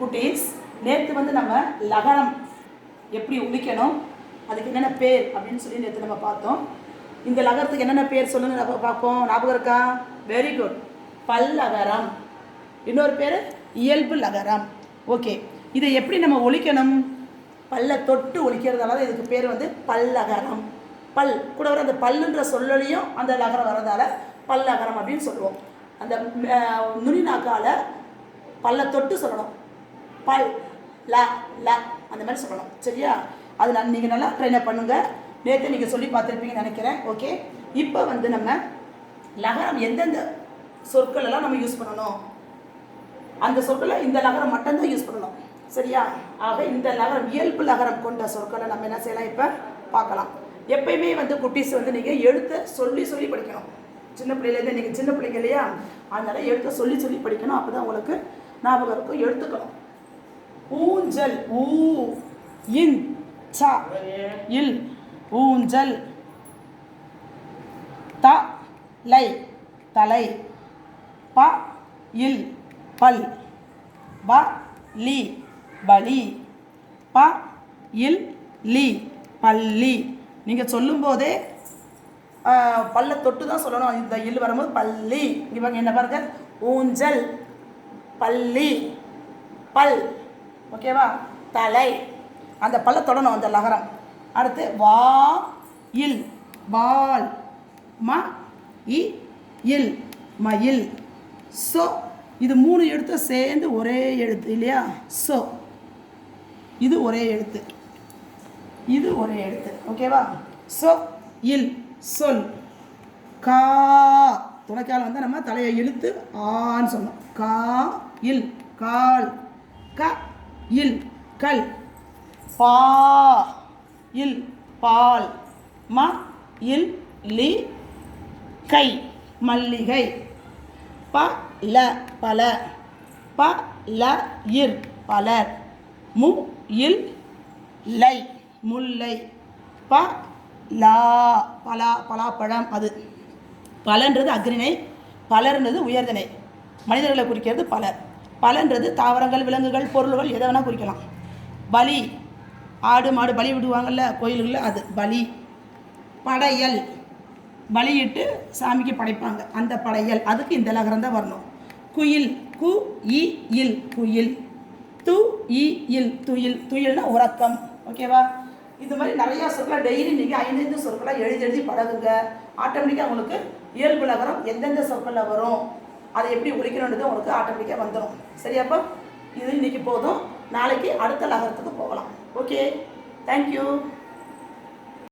குட்டீஸ், நேற்று வந்து நம்ம லகரம் எப்படி ஒலிக்கணும், அதுக்கு என்னென்ன பேர் அப்படின்னு சொல்லி நேற்று நம்ம பார்த்தோம். இந்த லகரத்துக்கு என்னென்ன பேர் சொல்லுங்க பார்ப்போம். ஞாபகம் இருக்கா? Very good. பல்லகரம். இன்னொரு பேர் இயல்பு லகரம். ஓகே, இதை எப்படி நம்ம ஒலிக்கணும்? பல்ல தொட்டு ஒலிக்கிறதால தான் இதுக்கு பேர் வந்து பல்லகரம். பல் கூட வர அந்த பல்லுன்ற சொல்லலையும் அந்த லகரம் வரதால பல்லகரம் அப்படின்னு சொல்லுவோம். அந்த நுனி நாக்கால பல்ல தொட்டு சொல்லணும். பல் ல ல அந்த மாதிரி சொல்லணும். சரியா? அது நீங்கள் நல்லா ட்ரைன் பண்ணுங்கள். நேற்று நீங்கள் சொல்லி பார்த்துருப்பீங்கன்னு நினைக்கிறேன். ஓகே, இப்போ வந்து நம்ம லகரம் எந்தெந்த சொற்கள் எல்லாம் நம்ம யூஸ் பண்ணணும், அந்த சொற்களை இந்த லகரம் மட்டும்தான் யூஸ் பண்ணணும். சரியா? ஆக இந்த லகரம் இயல்பு லகரம் கொண்ட சொற்களை நம்ம என்ன செய்யலாம் இப்போ பார்க்கலாம். எப்பயுமே வந்து குட்டீஸ் வந்து நீங்கள் எழுத்தை சொல்லி சொல்லி படிக்கணும். சின்ன பிள்ளையிலேருந்து நீங்கள் சின்ன பிள்ளைங்க இல்லையா, அதனால் எழுத்தை சொல்லி சொல்லி படிக்கணும். அப்போ தான் உங்களுக்கு ஞாபகம் இருக்கும். எழுத்துக்கணும். ஊஞ்சல், ஊ இன் ச இல் ஊஞ்சல். த லை தலை. ப இல் பல். ப லி பலி. ப இல் லி பள்ளி. நீங்கள் சொல்லும்போதே பல்ல தொட்டு தான் சொல்லணும். இந்த இல் வரும்போது பள்ளி. இவங்க என்ன பாருங்க, ஊஞ்சல், பள்ளி, பல். ஓகேவா? தலை, அந்த பல்ல தொடணும் அந்த லகரம். அடுத்து வா இல் பால். ம இ இல் மயில். சோ, இது 3 எழுத்து சேர்ந்து ஒரே எழுத்து இல்லையா? சோ, இது ஒரே எழுத்து, இது ஒரே எழுத்து. ஓகேவா? சோ இல் சொல். கா, துணைக்கால் வந்து நம்ம தலையை இழுத்து ஆன்னு சொன்னோம். கா இல் கால். க இல் கல். பா இல் பால். ம இல் லி கை மல்லிகை. ப ல பல. ப ல இர் பலர். மு இல் லை முல்லை. ப லா பலா பலாப்பழம். அது பலன்றது அக்ரிணை, பலர்ன்றது உயர்திணை. மனிதர்களை குறிக்கிறது பலர். பலன்றது தாவரங்கள், விலங்குகள், பொருள்கள் எதை வேணால் குறிக்கலாம். பலி, ஆடு மாடு பலி விடுவாங்கள்ல கோயில்களில், அது பலி. படையல், பலியிட்டு சாமிக்கு படைப்பாங்க, அந்த படையல். அதுக்கு இந்த லகரம் தான் வரணும். குயில், கு இ இல் குயில். து இ இல் துயில். துயில்னா உறக்கம். ஓகேவா? இது மாதிரி நிறையா சொற்களை டெய்லி நீங்கள் 5 சொற்களை எழுதி பழகுங்க. ஆட்டோமேட்டிக்காக உங்களுக்கு இயல்பு லகரம் எந்தெந்த சொற்களில் வரும், அதை எப்படி ஒலிக்கணுன்றது உங்களுக்கு ஆட்டோமேட்டிக்காக வந்துடும். சரியாப்பா? இது இன்றைக்கி போதும். நாளைக்கு அடுத்த லகரத்துக்கு போகலாம். Okay, thank you.